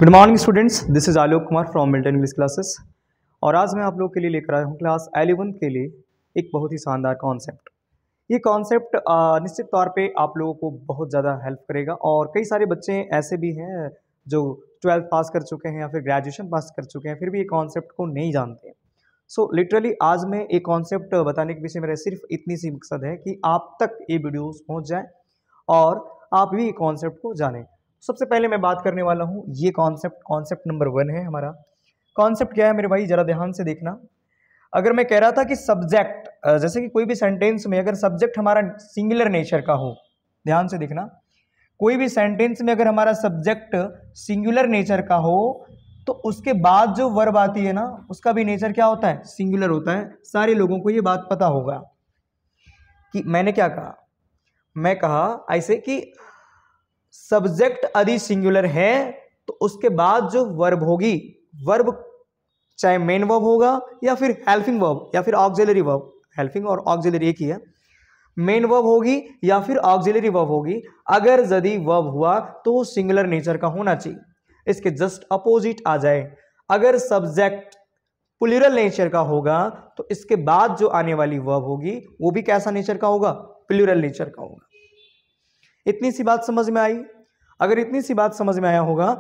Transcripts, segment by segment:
Good morning students, this is Alok Kumar from Milton English classes. और आज मैं आप लोगों के लिए लेकर आया हूँ क्लास 11 के लिए एक बहुत ही शानदार कॉन्सेप्ट। ये कॉन्सेप्ट निश्चित तौर पे आप लोगों को बहुत ज़्यादा हेल्प करेगा। और कई सारे बच्चे ऐसे भी हैं जो 12th पास कर चुके हैं या फिर ग्रेजुएशन पास कर चुके हैं, फिर भी ये कॉन्सेप्ट को नहीं जानते हैं। सो लिटरली आज मैं एक कॉन्सेप्ट बताने के पीछे मेरा सिर्फ इतनी सी मकसद है कि आप तक ये वीडियोस पहुंच जाए और आप भी कॉन्सेप्ट को जानें। सबसे पहले मैं बात करने वाला हूँ ये कॉन्सेप्ट नंबर 1 है हमारा। कॉन्सेप्ट क्या है मेरे भाई, जरा ध्यान से देखना। अगर मैं कह रहा था कि सब्जेक्ट, जैसे कि कोई भी सेंटेंस में अगर सब्जेक्ट हमारा सिंगुलर नेचर का हो, ध्यान से देखना, कोई भी सेंटेंस में अगर हमारा सब्जेक्ट सिंगुलर नेचर का हो तो उसके बाद जो वर्ब आती है ना, उसका भी नेचर क्या होता है, सिंगुलर होता है। सारे लोगों को ये बात पता होगा कि मैंने क्या कहा। मैं कहा ऐसे कि सब्जेक्ट यदि सिंगुलर है तो उसके बाद जो वर्ब होगी, वर्ब चाहे मेन वर्ब होगा या फिर हेल्पिंग वर्ब या फिर ऑक्सिलरी वर्ब, हेल्पिंग और ऑक्सिलरी एक ही है, मेन वर्ब होगी या फिर ऑक्सिलरी वर्ब होगी। अगर यदि वर्ब हुआ तो वो सिंगुलर नेचर का होना चाहिए। इसके जस्ट अपोजिट आ जाए, अगर सब्जेक्ट प्लूरल नेचर का होगा तो इसके बाद जो आने वाली वर्ब होगी वो भी कैसा नेचर का होगा, प्लूरल नेचर का होगा। इतनी सी बात समझ में आई? अगर इतनी सी बात समझ में आया होगा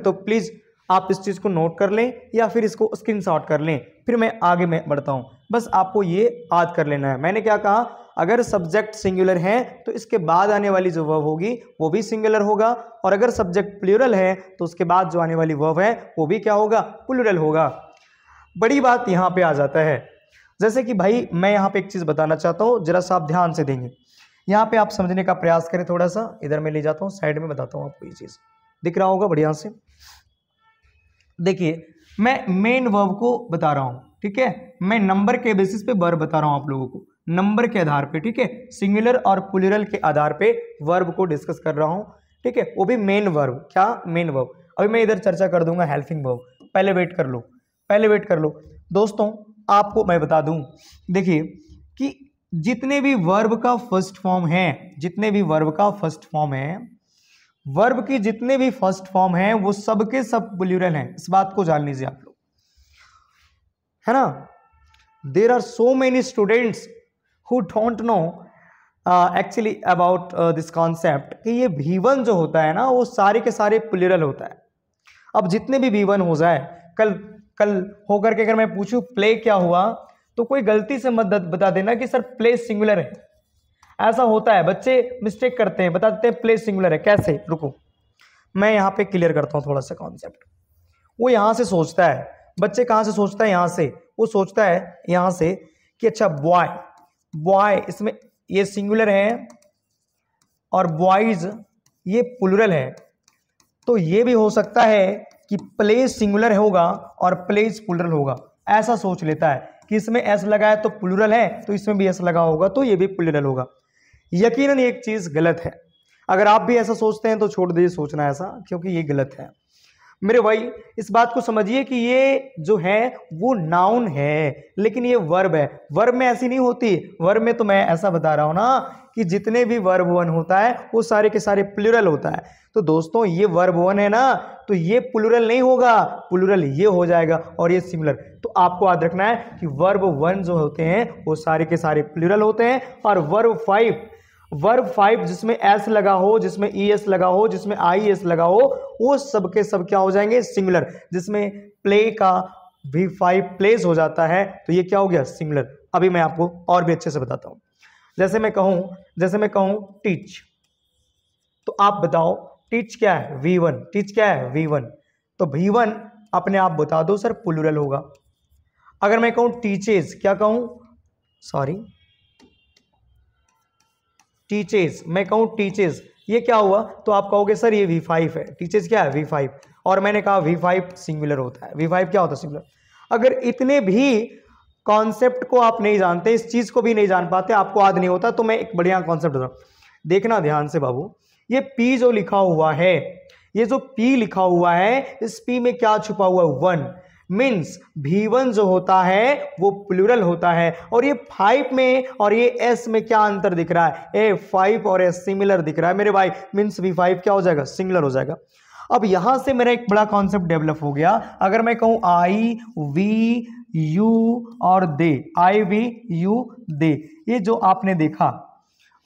तो प्लीज आप इस चीज को नोट कर लें या फिर इसको स्क्रीनशॉट कर लें, फिर मैं आगे में बढ़ता हूं। बस आपको ये याद कर लेना है। मैंने क्या कहा, अगर सब्जेक्ट सिंगुलर है तो इसके बाद आने वाली जो वर्ब होगी वो भी सिंगुलर होगा, और अगर सब्जेक्ट प्लूरल है तो उसके बाद जो आने वाली वर्ब है वो भी क्या होगा, प्लूरल होगा। बड़ी बात यहां पे आ जाता है, जैसे कि भाई मैं यहां पे एक चीज बताना चाहता हूं, जरा सा आप ध्यान से देंगे। यहाँ पे आप समझने का प्रयास करें, थोड़ा सा इधर मैं ले जाता हूँ, साइड में बताता हूँ आपको। ये चीज दिख रहा होगा बढ़िया से। देखिए मैं मेन वर्ब को बता रहा हूँ, ठीक है, मैं नंबर के बेसिस पे वर्ब बता रहा हूँ आप लोगों को, नंबर के आधार पे, ठीक है, सिंगुलर और प्लूरल के आधार पे वर्ब को डिस्कस कर रहा हूँ, ठीक है, वो भी मेन वर्ब। क्या मेन वर्ब? अभी मैं इधर चर्चा कर दूंगा हेल्पिंग वर्ब। पहले वेट कर लो, पहले वेट कर लो दोस्तों। आपको मैं बता दूं, देखिए कि जितने भी वर्ब का फर्स्ट फॉर्म है, जितने भी वर्ब का फर्स्ट फॉर्म है, वर्ब की जितने भी फर्स्ट फॉर्म है वो सबके सब प्लूरल हैं। इस बात को जान लीजिए आप लोग, है ना। There are so many students who don't know actually about this concept कि ये V1 जो होता है ना वो सारे के सारे प्लूरल होता है। अब जितने भी V1 हो जाए, कल होकर के अगर मैं पूछूं प्ले क्या हुआ तो कोई गलती से मत बता देना कि सर प्ले सिंगुलर है। ऐसा होता है, बच्चे मिस्टेक करते हैं, बता देते हैं प्ले सिंगुलर है। कैसे? रुको मैं यहाँ पे क्लियर करता हूँ थोड़ा सा कॉन्सेप्ट। वो यहाँ से सोचता है, बच्चे कहाँ से सोचता है, यहाँ से वो सोचता है यहाँ से कि अच्छा बॉय, बॉय इसमें ये सिंगुलर है और बॉयज ये प्लूरल है, तो ये भी हो सकता है कि प्ले सिंगुलर होगा और प्लेज प्लूरल होगा। ऐसा सोच लेता है कि इसमें एस लगा है तो प्लूरल है, तो इसमें भी एस लगा होगा तो ये भी प्लूरल होगा। यकीनन एक चीज गलत है। अगर आप भी ऐसा सोचते हैं तो छोड़ दीजिए सोचना ऐसा, क्योंकि ये गलत है मेरे भाई। इस बात को समझिए कि ये जो है वो नाउन है, लेकिन ये वर्ब है। वर्ब में ऐसी नहीं होती। वर्ब में तो मैं ऐसा बता रहा हूं ना कि जितने भी वर्ब वन होता है वो सारे के सारे प्लूरल होता है। तो दोस्तों ये वर्ब वन है ना, तो ये प्लूरल नहीं होगा, प्लूरल ये हो जाएगा और ये सिंगुलर। तो आपको याद रखना है कि वर्ब वन जो होते हैं वो सारे के सारे प्लूरल होते हैं, और वर्ब फाइव जिसमें एस लगा हो, जिसमें ई एस लगा हो, जिसमें आई एस लगा हो, वो सब के सब क्या हो जाएंगे, सिंगुलर। जिसमें प्ले का V5 प्लेस हो जाता है तो ये क्या हो गया, सिंगुलर। अभी मैं आपको और भी अच्छे से बताता हूं। जैसे मैं कहूं टीच, तो आप बताओ टीच क्या है, V1। टीच क्या है, V1। तो V1 अपने आप बता दो सर प्लूरल होगा। अगर मैं कहूं टीचेस, क्या कहूं, सॉरी टीचेस, मैं कहूं टीचेस, ये क्या हुआ, तो आप कहोगे सर ये V5 है। टीचेस क्या है, V5, और मैंने कहा V5 सिंगुलर होता है। V5 क्या होता है, सिंगुलर। अगर इतने भी कॉन्सेप्ट को आप नहीं जानते, इस चीज को भी नहीं जान पाते, आपको याद नहीं होता, तो मैं एक बढ़िया कॉन्सेप्ट बता रहा हूं। देखना ध्यान से बाबू, ये P जो लिखा हुआ है, ये जो P लिखा हुआ है, इस P में क्या छुपा हुआ है, 1। मीन्स V1 जो होता है वो प्लूरल होता है। और ये 5 में और ये S में क्या अंतर दिख रहा है, A5 और S सिमिलर दिख रहा है मेरे भाई। मीन्स V5 क्या हो जाएगा, सिंगुलर हो जाएगा। अब यहां से मेरा एक बड़ा कॉन्सेप्ट डेवलप हो गया। अगर मैं कहूं आई वी यू और दे, आई वी यू दे, ये जो आपने देखा,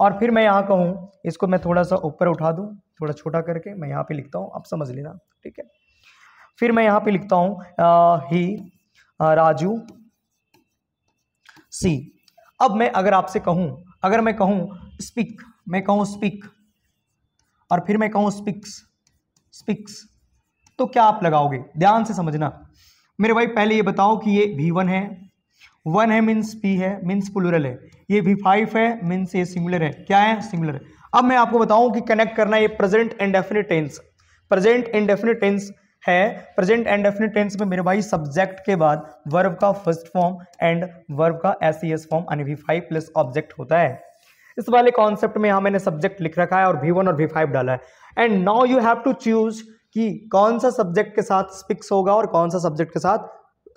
और फिर मैं यहां कहूं, इसको मैं थोड़ा सा ऊपर उठा दूं, थोड़ा छोटा करके मैं यहां पे लिखता हूं, आप समझ लेना, ठीक है। फिर मैं यहां पे लिखता हूं ही राजू सी। अब मैं अगर आपसे कहूं, अगर मैं कहूं स्पीक, मैं कहूं स्पीक और फिर मैं कहूं स्पीक्स, स्पीक्स, तो क्या आप लगाओगे? ध्यान से समझना मेरे भाई। पहले ये बताओ कि ये V1 है, 1 है मीन्स P है, मीन्स प्लूरल है। ये V5 है मीन्स ये सिंगुलर है। क्या है? सिंगुलर है। अब मैं आपको बताऊं कि कनेक्ट करना ये present indefinite tense, present indefinite tense है। प्रेजेंट इंडेफिनिट टेंस में मेरे भाई सब्जेक्ट के बाद वर्ब का फर्स्ट फॉर्म एंड वर्ब का SES फॉर्म यानी V5 प्लस ऑब्जेक्ट होता है। इस वाले कॉन्सेप्ट में यहां मैंने सब्जेक्ट लिख रखा है और V1 और V5 डाला है। And now you have to choose कि कौन सा सब्जेक्ट के साथ स्पीक्स होगा और कौन सा सब्जेक्ट के साथ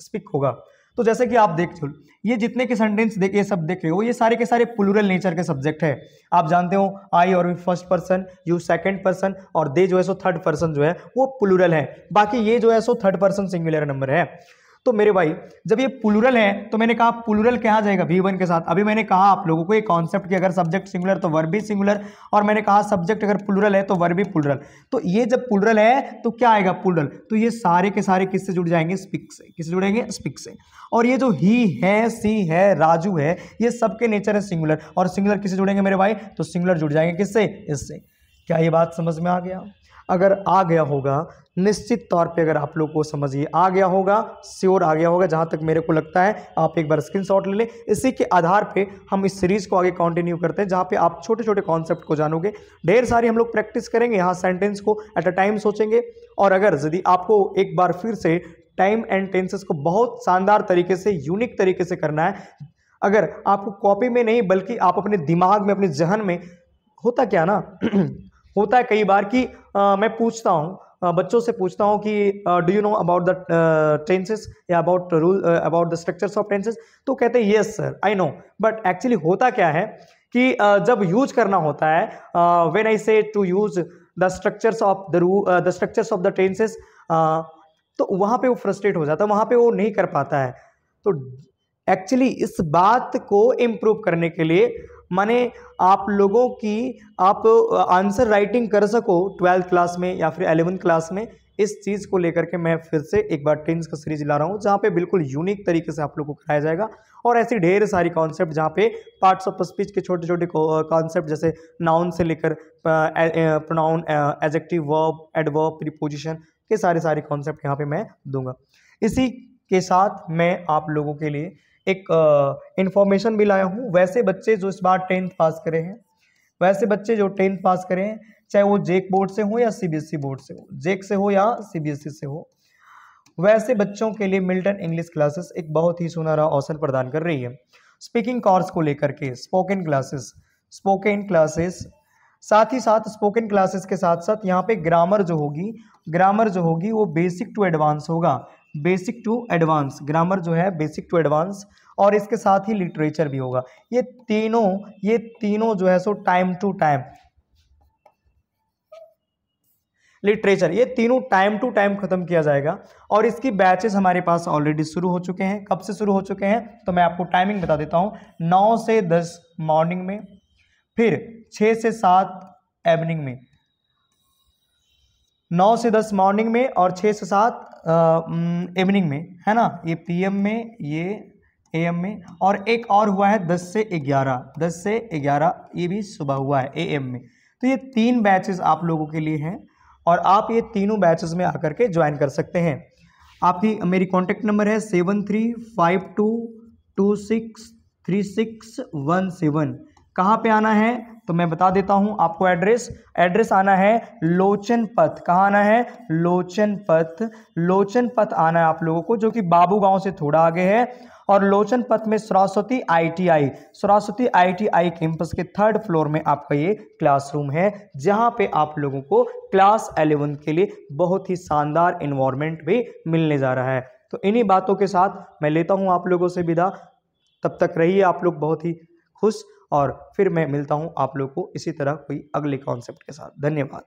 स्पीक होगा। तो जैसे कि आप देख लो, ये जितने के सेंटेंस ये सब देख रहे हो, ये सारे के सारे प्लूरल नेचर के सब्जेक्ट है। आप जानते हो आई और first person, you second person और दे जो है सो थर्ड पर्सन जो है वो प्लूरल है। बाकी ये जो है so third person singular number है। तो मेरे भाई जब ये प्लूरल है तो मैंने कहा प्लूरल क्या जाएगा? V1 के साथ। अभी मैंने कहा आप लोगों को ये कॉन्सेप्ट कि अगर सब्जेक्ट सिंगुलर तो वर्ब भी सिंगुलर, और मैंने कहा सब्जेक्ट अगर प्लूरल है तो वर्ब भी प्लूरल। तो ये जब प्लूरल है तो क्या आएगा? प्लूरल। तो ये सारे के सारे किससे जुड़ जाएंगे? स्पीक से। किससे जुड़ेंगे? स्पीक से। और ये जो ही है, सी है, राजू है, ये सबके नेचर है सिंगुलर, और सिंगुलर किससे जुड़ेंगे मेरे भाई? तो सिंगुलर जुड़ जाएंगे किससे? इससे। क्या ये बात समझ में आ गया? अगर आ गया होगा, निश्चित तौर पे अगर आप लोग को समझिए आ गया होगा, श्योर आ गया होगा, जहां तक मेरे को लगता है। आप एक बार स्क्रीनशॉट ले लें। इसी के आधार पे हम इस सीरीज को आगे कंटिन्यू करते हैं, जहां पे आप छोटे छोटे कॉन्सेप्ट को जानोगे। ढेर सारी हम लोग प्रैक्टिस करेंगे, यहाँ सेंटेंस को एट अ टाइम सोचेंगे। और अगर यदि आपको एक बार फिर से टाइम एंड टेंसेस को बहुत शानदार तरीके से, यूनिक तरीके से करना है, अगर आपको कॉपी में नहीं बल्कि आप अपने दिमाग में, अपने जहन में, होता क्या ना होता है कई बार कि मैं पूछता हूँ बच्चों से, पूछता हूँ कि do you know about the tenses या about rule about the structures of tenses, तो कहते हैं yes sir I know. But actually होता क्या है कि जब यूज करना होता है, when I say to use the structures of the tenses, तो वहाँ पे वो फ्रस्ट्रेट हो जाता है, वहाँ पे वो नहीं कर पाता है। तो एक्चुअली इस बात को इम्प्रूव करने के लिए माने आप लोगों की आप आंसर राइटिंग कर सको 12th क्लास में या फिर 11th क्लास में, इस चीज़ को लेकर के मैं फिर से एक बार टेंस का सीरीज ला रहा हूँ, जहाँ पे बिल्कुल यूनिक तरीके से आप लोग को कराया जाएगा। और ऐसी ढेर सारी कॉन्सेप्ट जहाँ पे पार्ट्स ऑफ स्पीच के छोटे छोटे कॉन्सेप्ट, जैसे नाउन से लेकर pronoun, adjective, verb, adverb, preposition के सारे कॉन्सेप्ट यहाँ पे मैं दूंगा। इसी के साथ मैं आप लोगों के लिए एक इंफॉर्मेशन भी लाया हूँ। वैसे बच्चे जो इस बार 10th पास करे हैं, वैसे बच्चे जो 10th पास करें हैं, चाहे वो जेक बोर्ड से हो या CBSE बोर्ड से हो, जेक से हो या CBSE से हो, वैसे बच्चों के लिए मिल्टन इंग्लिश क्लासेस एक बहुत ही सुनहरा अवसर प्रदान कर रही है। स्पीकिंग कोर्स को लेकर के स्पोकन क्लासेस, साथ ही साथ स्पोकन क्लासेस के साथ साथ यहाँ पे ग्रामर जो होगी वो बेसिक टू एडवांस होगा। बेसिक टू एडवांस ग्रामर जो है, बेसिक टू एडवांस, और इसके साथ ही लिटरेचर भी होगा। ये तीनों जो है सो टाइम टू टाइम लिटरेचर, ये तीनों टाइम टू टाइम खत्म किया जाएगा। और इसकी बैचेस हमारे पास ऑलरेडी शुरू हो चुके हैं। कब से शुरू हो चुके हैं तो मैं आपको टाइमिंग बता देता हूं। 9 से 10 मॉर्निंग में, फिर 6 से 7 इवनिंग में। 9 से 10 मॉर्निंग में और 6 से 7 इवनिंग में, है ना। ये PM में, ये AM में, और एक और हुआ है 10 से 11, ये भी सुबह हुआ है AM में। तो ये 3 बैचेस आप लोगों के लिए हैं और आप ये तीनों बैचेस में आकर के ज्वाइन कर सकते हैं। आपकी मेरी कॉन्टेक्ट नंबर है 7352263617। कहाँ पे आना है तो मैं बता देता हूँ आपको एड्रेस आना है लोचन पथ। कहाँ आना है? लोचन पथ आना है आप लोगों को, जो कि बाबू गांव से थोड़ा आगे है। और लोचन पथ में सरस्वती ITI कैंपस के 3rd फ्लोर में आपका ये क्लासरूम है, जहां पे आप लोगों को क्लास 11 के लिए बहुत ही शानदार एनवायरनमेंट भी मिलने जा रहा है। तो इन्हीं बातों के साथ मैं लेता हूं आप लोगों से विदा। तब तक रहिए आप लोग बहुत ही खुश, और फिर मैं मिलता हूं आप लोग को इसी तरह कोई अगले कॉन्सेप्ट के साथ। धन्यवाद।